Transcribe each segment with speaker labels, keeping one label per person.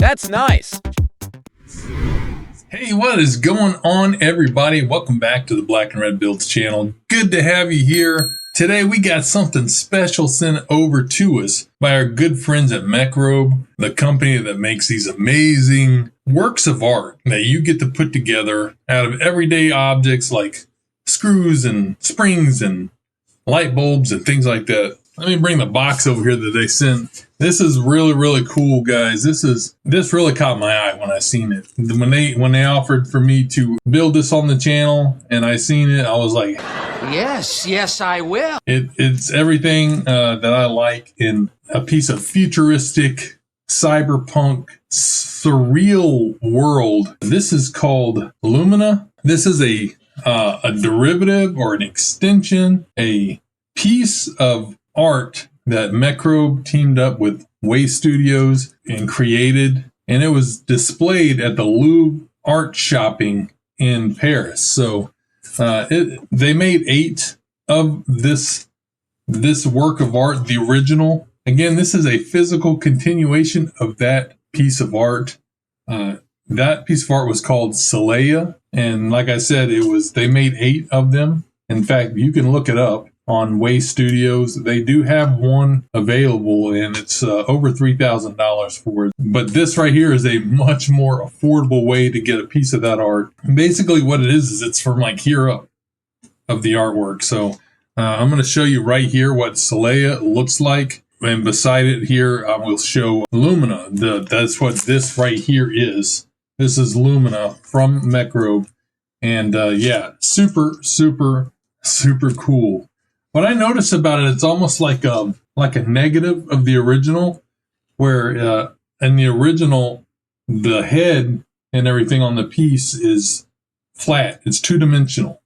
Speaker 1: That's nice.
Speaker 2: Hey, what is going on, everybody? Welcome back to the Black and Red Builds channel. Good to have you here. Today we got something special sent over to us by our good friends at MECROB, the company that makes these amazing works of art that you get to put together out of everyday objects like screws and springs and light bulbs and things like that. Let me bring the box over here that they sent. This is really cool, guys. This really caught my eye when I seen it. When they offered for me to build this on the channel and I seen it, I was like,
Speaker 1: Yes, I will.
Speaker 2: It's everything that I like in a piece of futuristic, cyberpunk, surreal world. This is called Lumina. This is a derivative or an extension, a piece of art that MECROB teamed up with Way Studios and created, and it was displayed at the Louvre art shopping in Paris. So they made 8 of this work of art, the original. Again, this is a physical continuation of that piece of art. That piece of art was called Celea, and like I said, they made 8 of them. In fact, you can look it up on Way Studios. They do have one available, and it's over $3,000 for it. But this right here is a much more affordable way to get a piece of that art. Basically what it is it's from like here up of the artwork. So I'm going to show you right here what Celea looks like. And beside it here, I will show Lumina. That's what this right here is. This is Lumina from MECROB. And yeah, super cool. What I notice about it, it's almost like a negative of the original, where in the original, the head and everything on the piece is flat. It's 2-dimensional.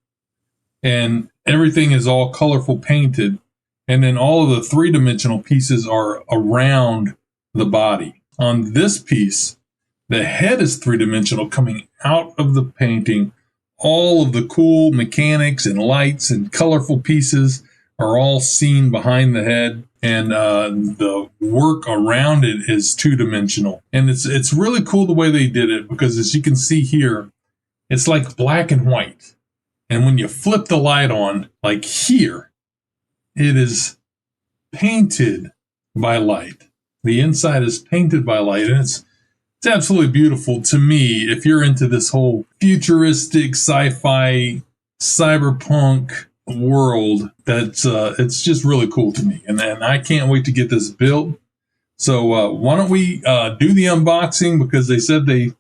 Speaker 2: And everything is all colorful painted. And then all of the 3-dimensional pieces are around the body. On this piece, the head is 3-dimensional coming out of the painting. All of the cool mechanics and lights and colorful pieces are all seen behind the head, and the work around it is 2-dimensional. And it's really cool the way they did it, because as you can see here, it's like black and white. And when you flip the light on, like here, it is painted by light. The inside is painted by light, and it's absolutely beautiful to me. If you're into this whole futuristic sci-fi cyberpunk world, that's it's just really cool to me, and I can't wait to get this built. So why don't we do the unboxing, because they said they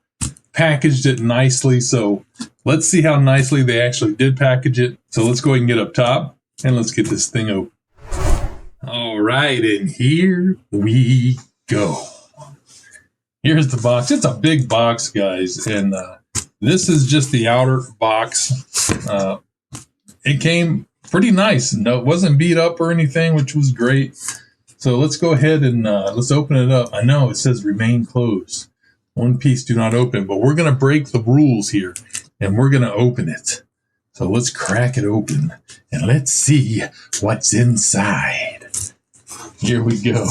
Speaker 2: packaged it nicely. So let's see how nicely they actually did package it. So let's go ahead and get up top and let's get this thing open. All right, and here we go. Here's the box. It's a big box, guys, and this is just the outer box. It came pretty nice. No, it wasn't beat up or anything, which was great. So let's go ahead and let's open it up. I know it says remain closed. One piece do not open, but we're going to break the rules here, and we're going to open it. So let's crack it open, and let's see what's inside. Here we go.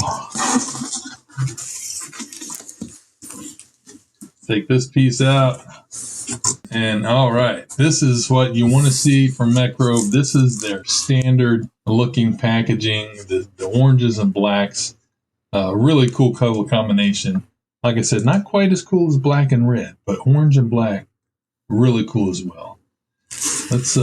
Speaker 2: Take this piece out. And all right, this is what you want to see from MECROB. This is their standard looking packaging, the oranges and blacks. Really cool color combination. Like I said, not quite as cool as black and red, but orange and black, really cool as well. Let's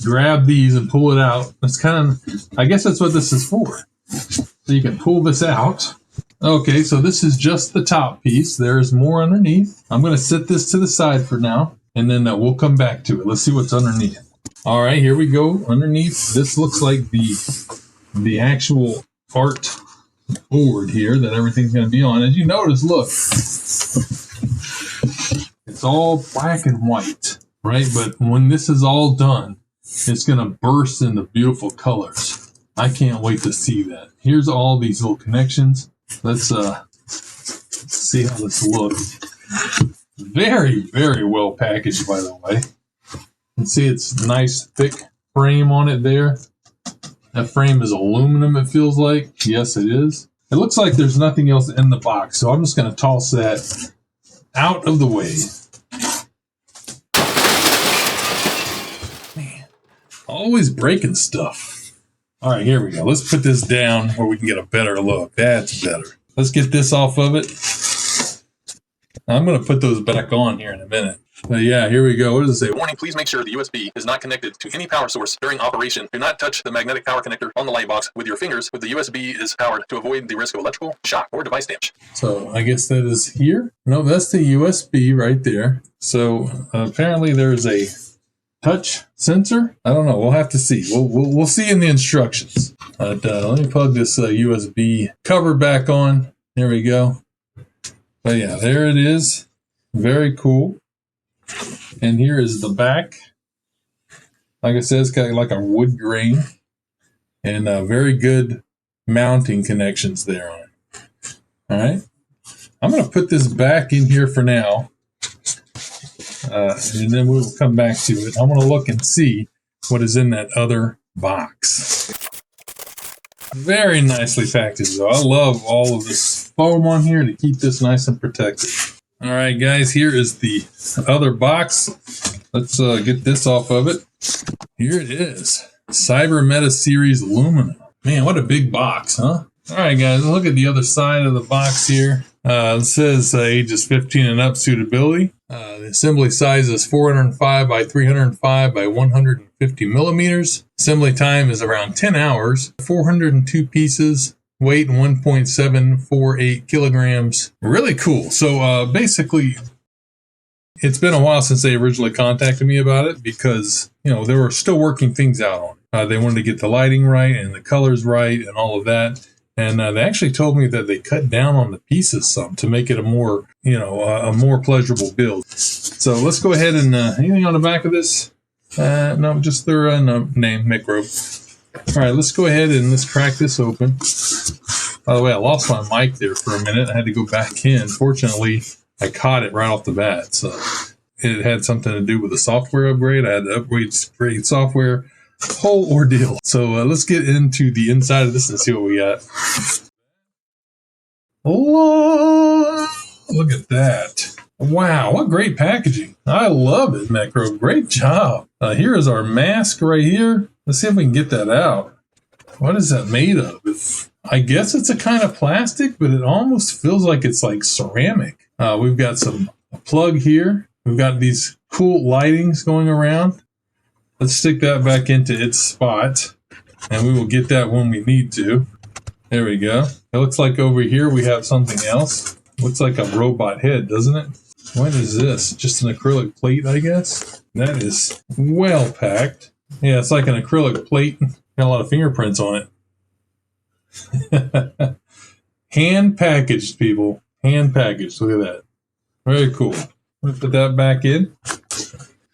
Speaker 2: grab these and pull it out. That's kind of, I guess that's what this is for. So you can pull this out. Okay, so this is just the top piece. There's more underneath. I'm going to set this to the side for now, and then we'll come back to it. Let's see what's underneath. All right, here we go. Underneath, this looks like the actual art board here that everything's going to be on. As you notice, look, it's all black and white, right? But when this is all done, it's going to burst into beautiful colors. I can't wait to see that. Here's all these little connections. Let's see how this looks. Very well packaged, by the way. You can see it's nice thick frame on it there. That frame is aluminum, it feels like. Yes, it is. It looks like there's nothing else in the box, so I'm just going to toss that out of the way. Man, always breaking stuff. All right, here we go. Let's put this down where we can get a better look. That's better. Let's get this off of it. I'm going to put those back on here in a minute. But yeah, here we go. What does it say?
Speaker 3: Warning, please make sure the USB is not connected to any power source during operation. Do not touch the magnetic power connector on the light box with your fingers when the USB is powered to avoid the risk of electrical shock or device damage.
Speaker 2: So I guess that is here. No, that's the USB right there. So apparently there's a touch sensor. I don't know. We'll have to see. We'll see in the instructions. But let me plug this USB cover back on. There we go. But yeah, there it is. Very cool. And here is the back. Like I said, it's got like a wood grain and very good mounting connections there on it. All right. I'm going to put this back in here for now. And then we'll come back to it. I want to look and see what is in that other box. Very nicely packaged, though. I love all of this foam on here to keep this nice and protected. All right, guys, here is the other box. Let's get this off of it. Here it is. Cyber Meta Series Lumina. Man, what a big box, huh? All right, guys, look at the other side of the box here. It says ages 15 and up suitability. The assembly size is 405 by 305 by 150 millimeters. Assembly time is around 10 hours. 402 pieces. Weight 1.748 kilograms. Really cool. So basically, it's been a while since they originally contacted me about it because, you know, they were still working things out on it. They wanted to get the lighting right and the colors right and all of that. And they actually told me that they cut down on the pieces some to make it a more, you know, a more pleasurable build. So let's go ahead and anything on the back of this? No, just their name, MECROB. All right, let's go ahead and let's crack this open. By the way, I lost my mic there for a minute. I had to go back in. Fortunately, I caught it right off the bat. So it had something to do with the software upgrade. I had to upgrade software. Whole ordeal. So let's get into the inside of this and see what we got. Oh, look at that. Wow, what great packaging. I love it, MECROB. Great job. Here is our mask right here. Let's see if we can get that out. What is that made of? I guess it's a kind of plastic, but it almost feels like it's like ceramic. We've got a plug here. We've got these cool lightings going around. Let's stick that back into its spot, and we will get that when we need to. There we go. It looks like over here we have something else. Looks like a robot head, doesn't it? What is this? Just an acrylic plate, I guess? That is well packed. Yeah, it's like an acrylic plate. Got a lot of fingerprints on it. Hand packaged, people. Hand packaged. Look at that. Very cool. Let me put that back in.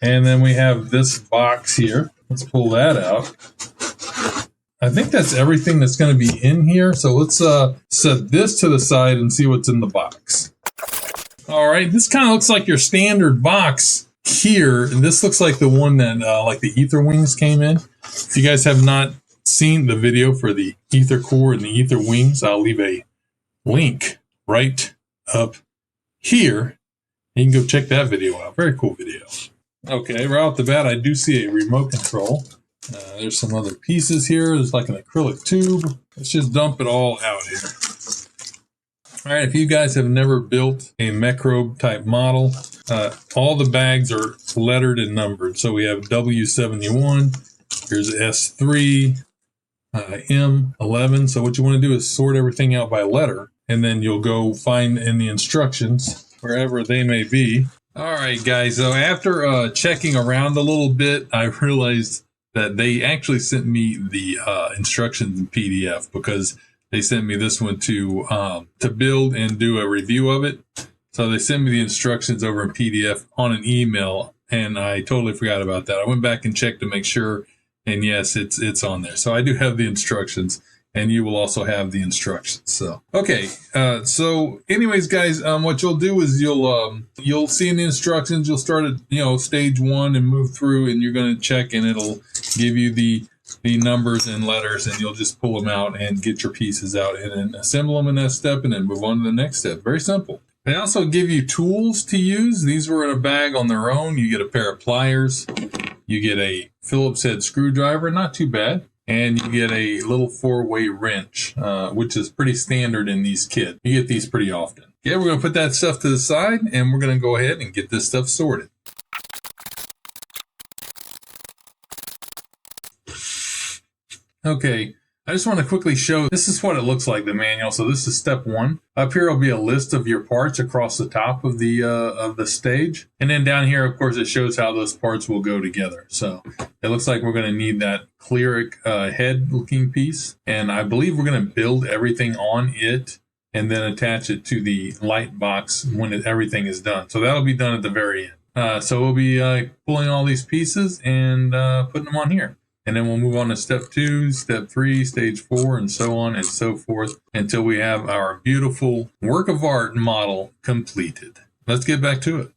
Speaker 2: And then we have this box here. Let's pull that out. I think that's everything that's going to be in here. So let's set this to the side and see what's in the box. All right, this kind of looks like your standard box here. And this looks like the one that like the ether wings came in. If you guys have not seen the video for the ether core and the ether wings, I'll leave a link right up here. You can go check that video out. Very cool video. Okay, right off the bat, I do see a remote control. There's some other pieces here. There's like an acrylic tube. Let's just dump it all out here. All right, if you guys have never built a MECROB type model, all the bags are lettered and numbered. So we have W71, here's S3, M11. So what you want to do is sort everything out by letter, and then you'll go find in the instructions wherever they may be. All right, guys, so after checking around a little bit, I realized that they actually sent me the instructions in PDF because they sent me this one to build and do a review of it. So they sent me the instructions over in PDF on an email, and I totally forgot about that. I went back and checked to make sure, and yes, it's on there. So I do have the instructions, and you will also have the instructions. So, okay. So anyways, guys, what you'll do is you'll see in the instructions, you'll start at, stage 1 and move through, and you're going to check, and it'll give you the the numbers and letters, and you'll just pull them out and get your pieces out and then assemble them in that step and then move on to the next step. Very simple. They also give you tools to use. These were in a bag on their own. You get a pair of pliers. You get a Phillips head screwdriver, not too bad. And you get a little 4-way wrench, which is pretty standard in these kits. You get these pretty often. Yeah, we're going to put that stuff to the side, and we're going to go ahead and get this stuff sorted. Okay, I just want to quickly show, this is what it looks like, the manual. So this is step 1. Up here will be a list of your parts across the top of the stage. And then down here, of course, it shows how those parts will go together. So it looks like we're going to need that clear head looking piece. And I believe we're going to build everything on it and then attach it to the light box when everything is done. So that'll be done at the very end. So we'll be pulling all these pieces and putting them on here. And then we'll move on to step 2, step 3, stage 4, and so on and so forth until we have our beautiful work of art model completed. Let's get back to it.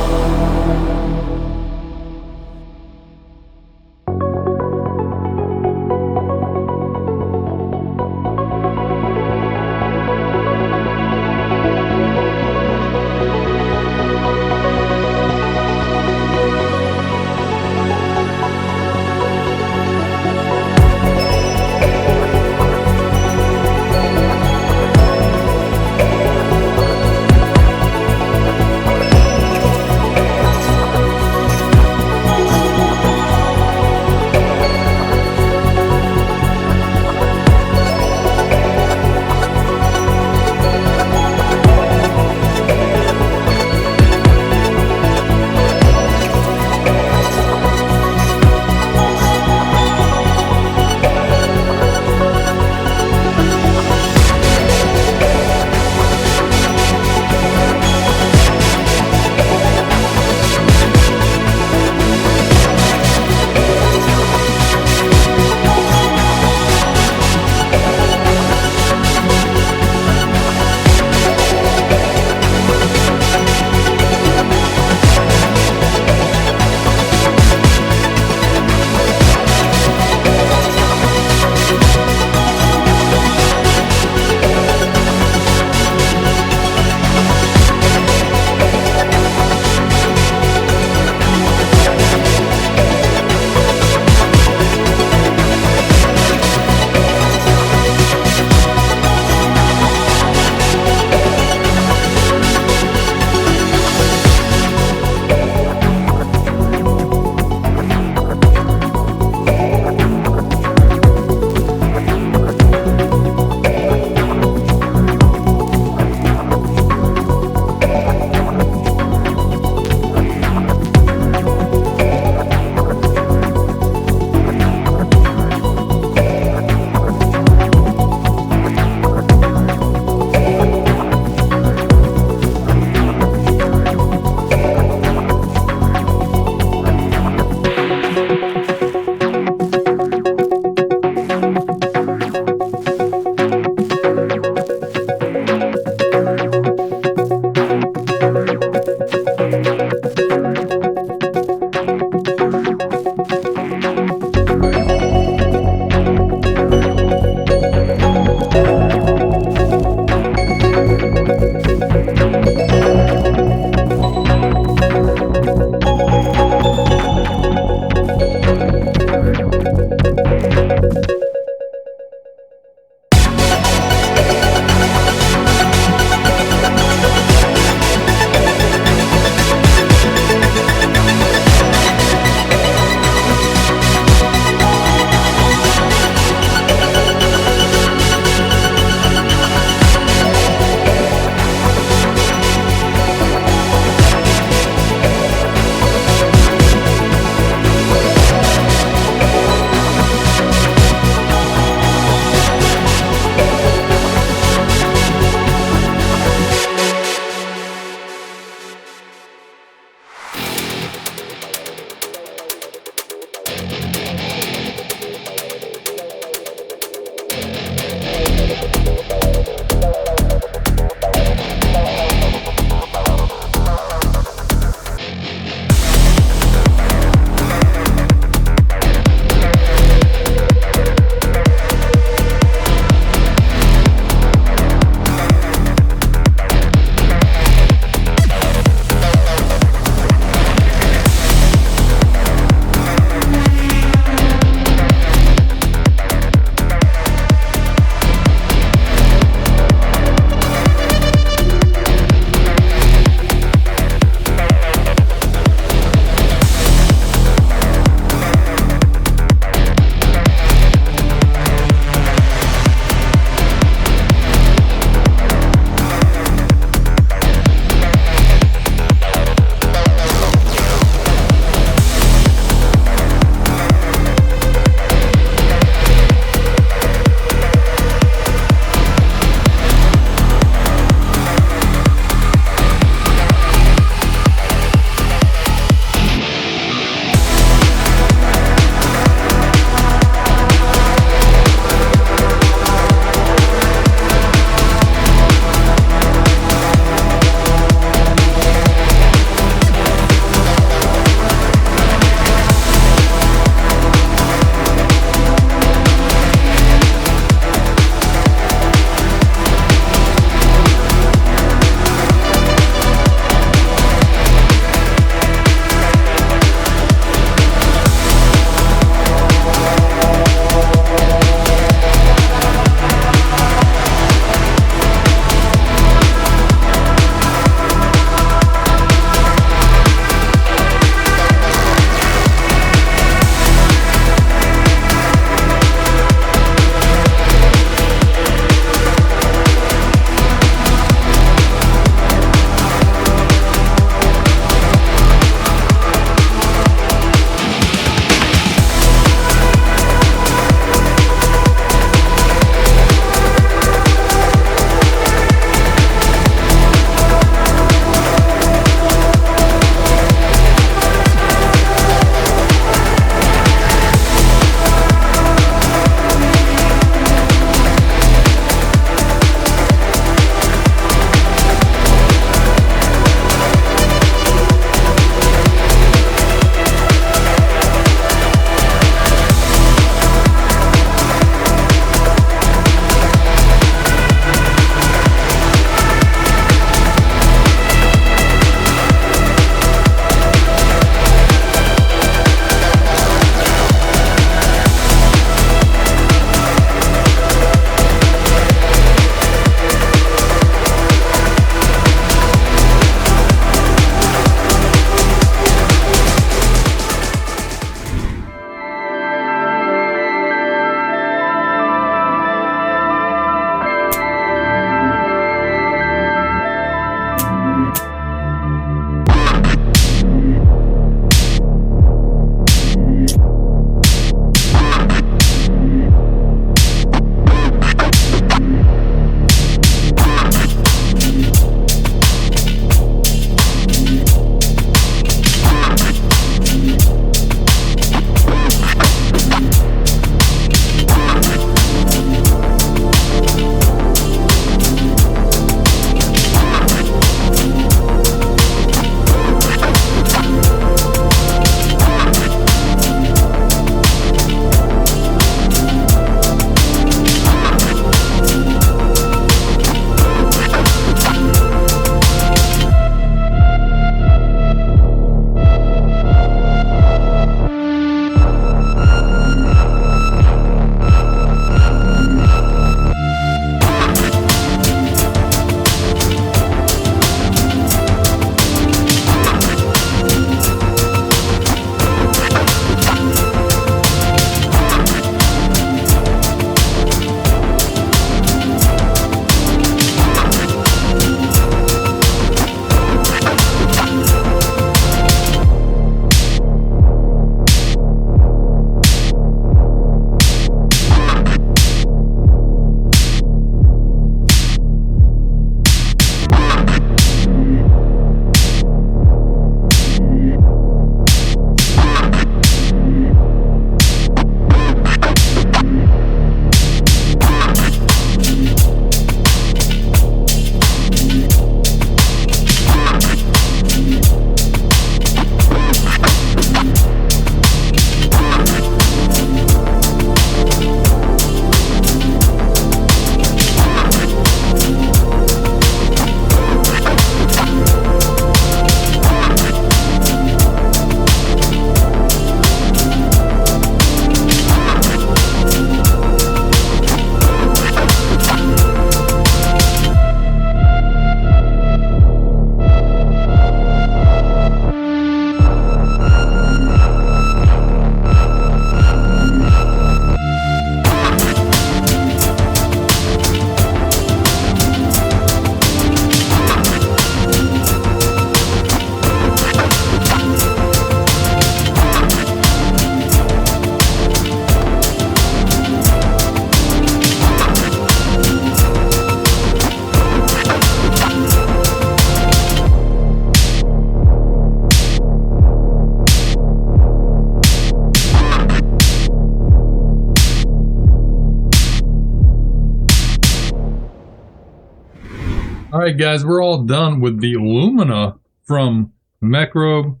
Speaker 2: All right, guys, we're all done with the Lumina from MECROB.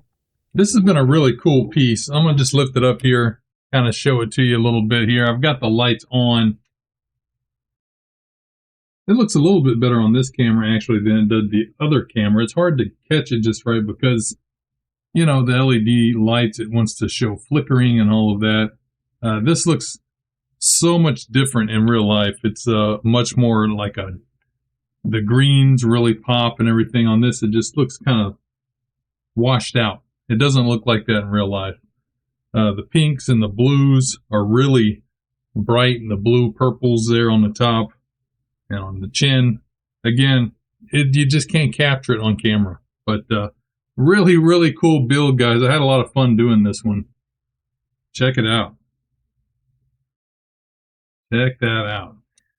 Speaker 2: This has been a really cool piece. I'm going to just lift it up here, kind of show it to you a little bit here. I've got the lights on. It looks a little bit better on this camera, actually, than it did the other camera. It's hard to catch it just right because, you know, the LED lights, it wants to show flickering and all of that. This looks so much different in real life. It's much more like the greens really pop and everything. On this, it just looks kind of washed out. It doesn't look like that in real life. The pinks and the blues are really bright, and the blue purples there on the top and on the chin. Again, you just can't capture it on camera. But really, really cool build, guys. I had a lot of fun doing this one. Check it out. Check that out.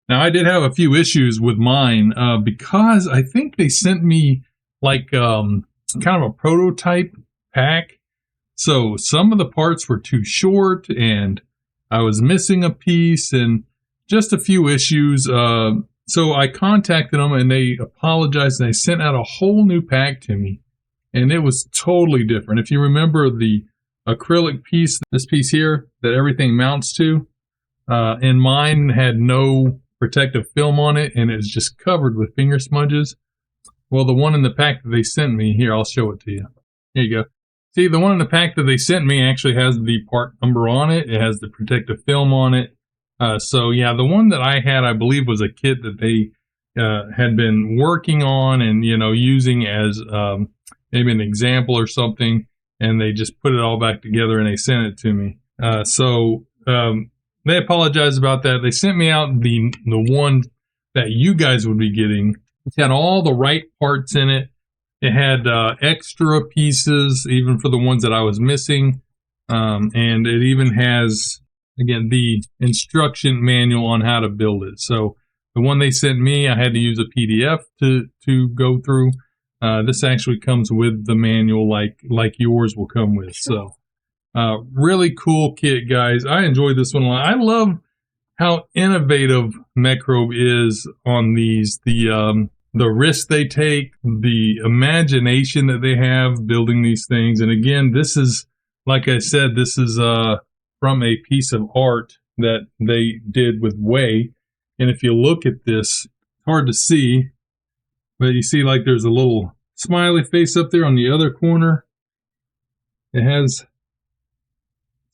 Speaker 2: Now, I did have a few issues with mine because I think they sent me like kind of a prototype pack. So some of the parts were too short and I was missing a piece and just a few issues. So I contacted them and they apologized and they sent out a whole new pack to me. And it was totally different. If you remember the acrylic piece, this piece here that everything mounts to, and mine had no protective film on it and it's just covered with finger smudges. Well, the one in the pack that they sent me, here, I'll show it to you. Here you go. See, the one in the pack that they sent me actually has the part number on it. It has the protective film on it. So yeah, the one that I had, I believe, was a kit that they had been working on and, you know, using as maybe an example or something. And they just put it all back together and they sent it to me. They apologized about that. They sent me out the one that you guys would be getting. It had all the right parts in it. It had extra pieces, even for the ones that I was missing. And it even has, again, the instruction manual on how to build it. So the one they sent me, I had to use a PDF to go through. This actually comes with the manual like yours will come with. So really cool kit, guys. I enjoyed this one a lot. I love how innovative MECROB is on these. The risk they take, the imagination that they have building these things. And again, this is, like I said, this is from a piece of art that they did with Way. And if you look at this, it's hard to see, but you see like there's a little smiley face up there on the other corner. It has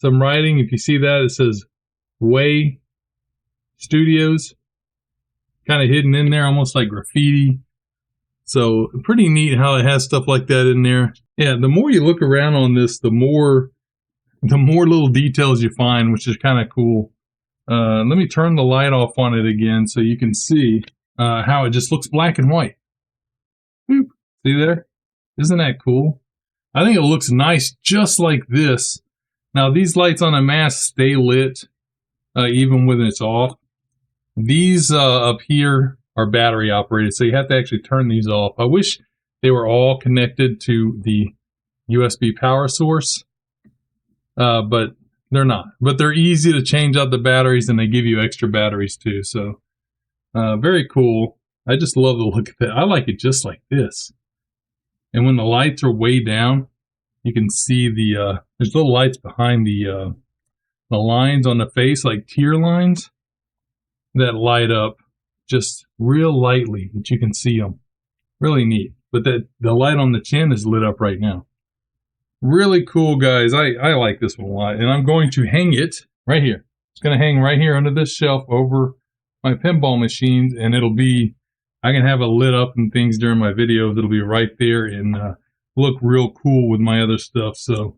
Speaker 2: some writing. If you see that, it says Way Studios. Kind of hidden in there, almost like graffiti. So pretty neat how it has stuff like that in there. Yeah, the more you look around on this, the more little details you find, which is kind of cool. Let me turn the light off on it again so you can see how it just looks black and white. Boop. See there? Isn't that cool? I think it looks nice just like this. Now, these lights on a mask stay lit even when it's off. These up here are battery operated, so you have to actually turn these off. I wish they were all connected to the USB power source, but they're not. But they're easy to change out the batteries, and they give you extra batteries too. So very cool. I just love the look of it. I like it just like this. And when the lights are way down, you can see there's little lights behind the lines on the face, like tear lines, that light up just real lightly, but you can see them. Really neat. But the light on the chin is lit up right now. Really cool, guys. I like this one a lot. And I'm going to hang it right here. It's going to hang right here under this shelf over my pinball machines. And it'll be, I can have it lit up and things during my videos. It'll be right there and look real cool with my other stuff. So,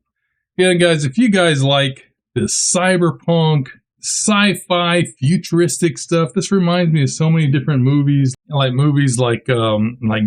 Speaker 2: yeah, guys, if you guys like this cyberpunk, sci-fi, futuristic stuff. This reminds me of so many different movies, like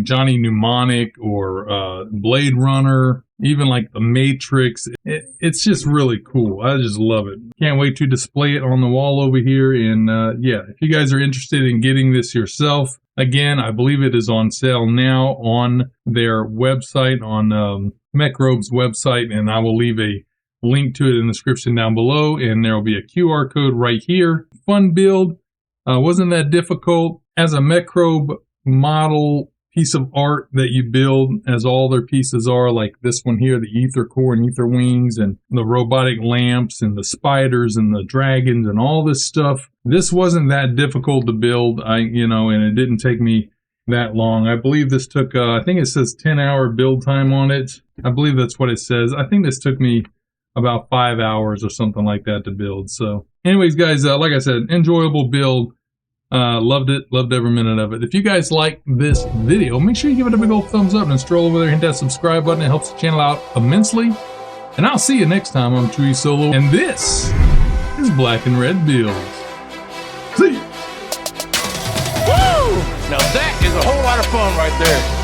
Speaker 2: Johnny Mnemonic or Blade Runner, even like The Matrix. It's just really cool. I just love it. Can't wait to display it on the wall over here. And yeah, if you guys are interested in getting this yourself, again, I believe it is on sale now on their website, on MECROB's website, and I will leave a link to it in the description down below, and there will be a QR code right here. Fun build. Wasn't that difficult. As a MECROB model piece of art that you build, as all their pieces are, like this one here, the ether core and ether wings and the robotic lamps and the spiders and the dragons and all this stuff. This wasn't that difficult to build, and it didn't take me that long. I believe this took, I think it says 10-hour build time on it. I believe that's what it says. I think this took me about 5 hours or something like that to build. So anyways, guys, like I said, enjoyable build. Loved it. Loved every minute of it. If you guys like this video, make sure you give it a big old thumbs up and stroll over there and hit that subscribe button. It helps the channel out immensely. And I'll see you next time on Tree Solo. And this is Black and Red Builds. See ya.
Speaker 4: Woo! Now that is a whole lot of fun right there.